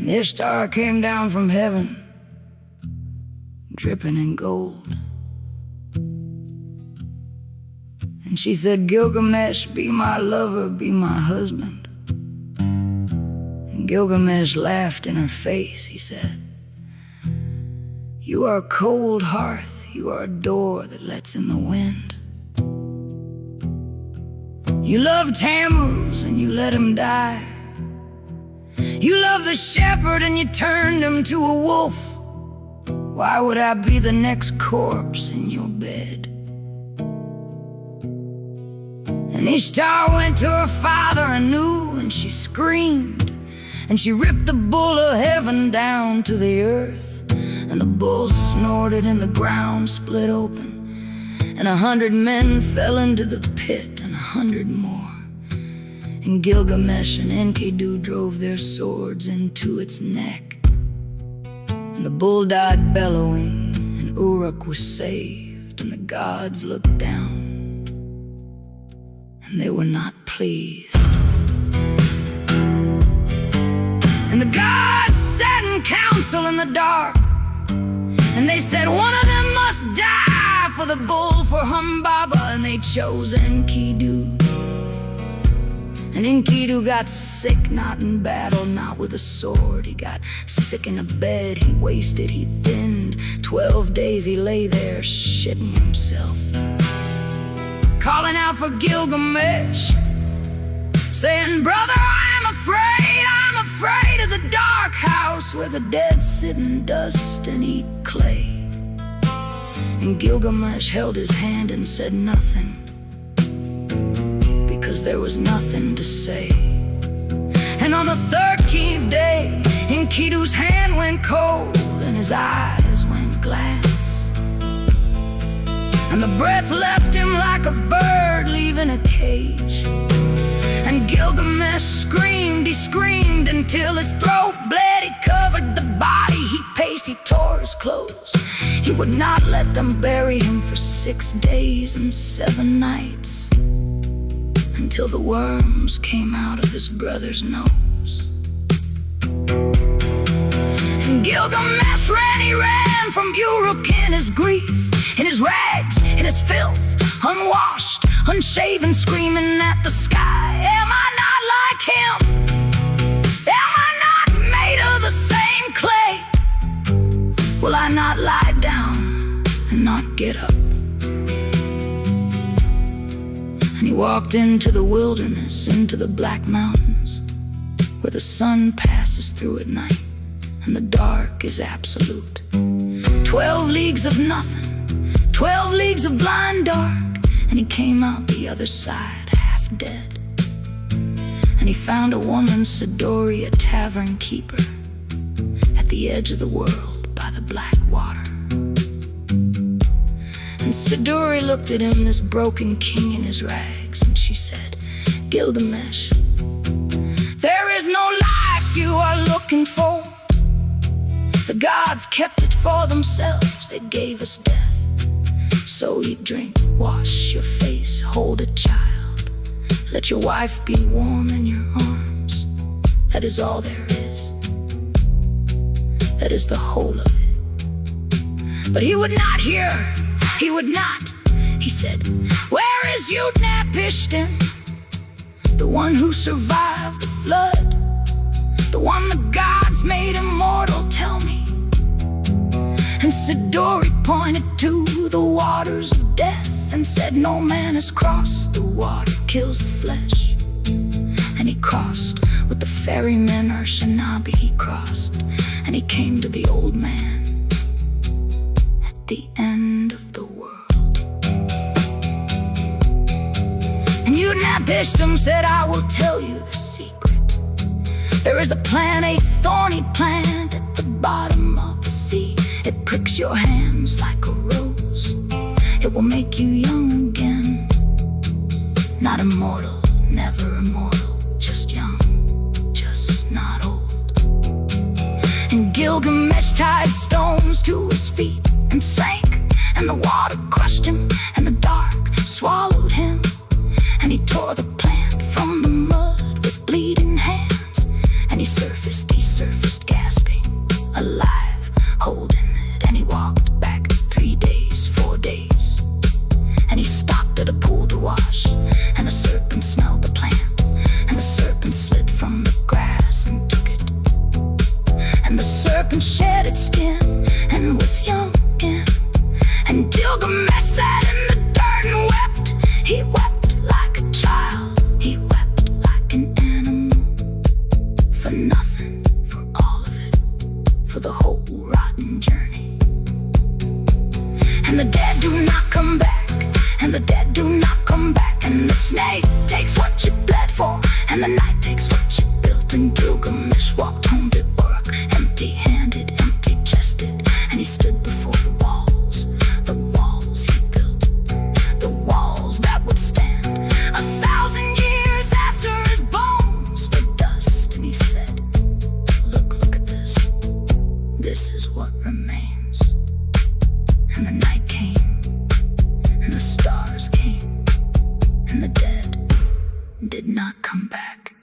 And Ishtar came down from heaven, dripping in gold. And she said, Gilgamesh, be my lover, be my husband. And Gilgamesh laughed in her face. He said, you are a cold hearth, you are a door that lets in the wind. You loved Tammuz and you let him die. You loved the shepherd and you turned him to a wolf. Why would I be the next corpse in your bed? And Ishtar went to her father Anu, and she screamed, and she ripped the bull of heaven down to the earth. And the bull snorted and the ground split open, and 100 men fell into the pit, and 100 more. And Gilgamesh and Enkidu drove their swords into its neck. And the bull died bellowing, and Uruk was saved. And the gods looked down, and they were not pleased. And the gods sat in council in the dark, and they said one of them must die for the bull for Humbaba. And they chose Enkidu. And Enkidu got sick, not in battle, not with a sword. He got sick in a bed, he wasted, he thinned. 12 days he lay there shitting himself, calling out for Gilgamesh, saying, brother, I'm afraid of the dark house where the dead sit in dust and eat clay. And Gilgamesh held his hand and said nothing, because there was nothing to say. And on the 13th day, Enkidu's hand went cold and his eyes went glass, and the breath left him like a bird leaving a cage. And Gilgamesh screamed, he screamed until his throat bled. He covered the body, he paced, he tore his clothes. He would not let them bury him for 6 days and 7 nights, until the worms came out of his brother's nose. And Gilgamesh ran, he ran from Uruk in his grief, in his rags, in his filth, unwashed, unshaven, screaming at the sky, am I not like him? Am I not made of the same clay? Will I not lie down and not get up? And he walked into the wilderness, into the black mountains, where the sun passes through at night and the dark is absolute. 12 leagues of nothing, 12 leagues of blind dark. And he came out the other side, half dead. And he found a woman, Sidori, a tavern keeper, at the edge of the world by the black water. And Sidori looked at him, this broken king in his rags, and she said, Gilgamesh, there is no life you are looking for. The gods kept it for themselves, they gave us death. So eat, drink, wash your face, hold a child. Let your wife be warm in your arms. That is all there is. That is the whole of it. But he would not hear her. He would not. He said, where is Utnapishtim, the one who survived the flood, the one the gods made immortal? Tell me. And Sidori pointed to the waters of death and said, no man has crossed, the water kills the flesh. And he crossed with the ferryman Urshanabi, he crossed, and he came to the old man at the end of the world. And Utnapishtim said, I will tell you the secret. There is a plant, a thorny plant at the bottom of the sea. It pricks your hands like a rose. It will make you young again. Not immortal, never immortal, just young, just not old. And Gilgamesh tied stones to his feet and sank, and the water crushed him, and the dark swallowed him. And he tore the plant from the mud with bleeding hands, and he surfaced to the pool to wash, and the serpent smelled the plant, and the serpent slid from the grass and took it. And the serpent shed its skin and was young again. And Gilgamesh sat in the dirt and wept. He wept like a child, he wept like an animal. For nothing, for all of it, for the whole rotten journey. And the dead do not come back, and the dead do not come back. And the snake takes what you bled for, and the night takes what you built. And Gilgamesh walked home to work, empty-handed, empty-chested. And he stood before the walls he built, the walls that would stand 1,000 years after his bones were dust. And he said, look at this, this is what remains. And the night came, and the stars came, and the dead did not come back.